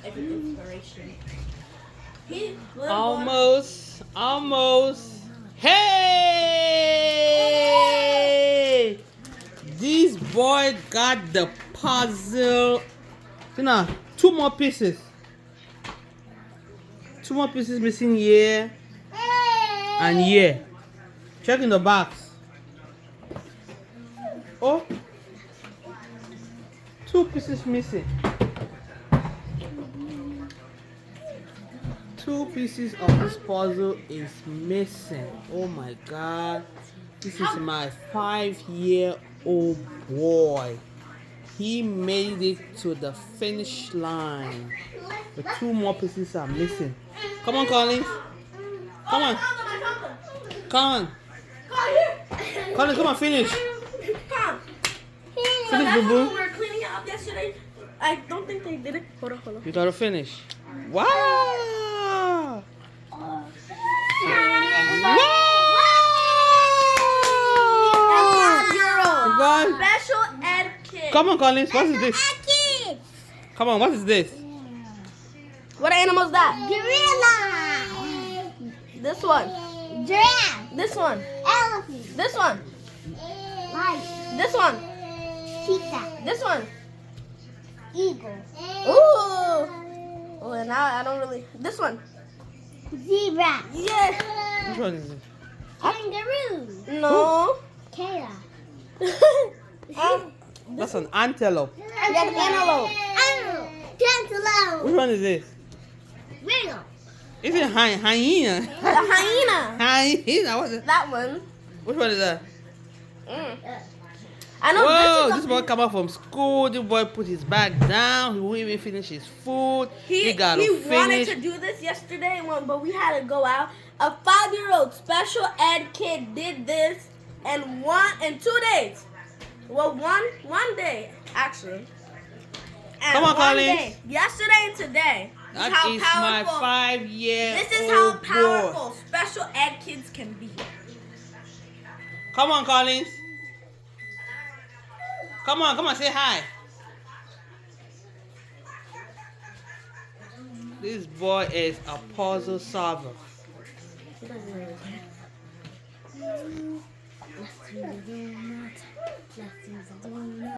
inspiration. Almost. Hey! This boy got the puzzle. You know, two more pieces. Two more pieces missing here and here. Check in the box. Oh, two pieces missing. Two pieces of this puzzle is missing. Oh my god. This is my 5-year-old boy. He made it to the finish line. The two more pieces are missing. Come on, Collins. Come on. Come on. Collins, come on, finish. Finish, boo boo. We were cleaning it up yesterday. I don't think they did it. Hold on. You gotta finish. Wow! Wow! Wow! Special ed kid. Come on, Collins. What is this? Come on, what is this? What animal is that? Gorilla. This one. Giraffe. This one. Elephant. This one. Lion. This one. Cheetah. This one. Eagle. Ooh. Well, now I don't really. This one. Zebra. Yeah. Which one is it? Kangaroo. No. Kayla. That's an antelope. Yeah, the antelope. Animal. Cantaloupe. Which one is this? Rhino. Is it hyena? The hyena. Hyena? What's it? That one. Which one is that? I know Whoa, this this is boy come out from school. This boy put his bag down. He won't even finish his food. He got to he wanted finish. to do this yesterday, but we had to go out. A 5-year-old special ed kid did this in 2 days. Well, one day actually. And Come on, one Collins. day, yesterday and today. That how is powerful. my 5-year-old This is how boy. powerful special ed kids can be. Come on, Collins. Come on, say hi. This boy is a puzzle solver.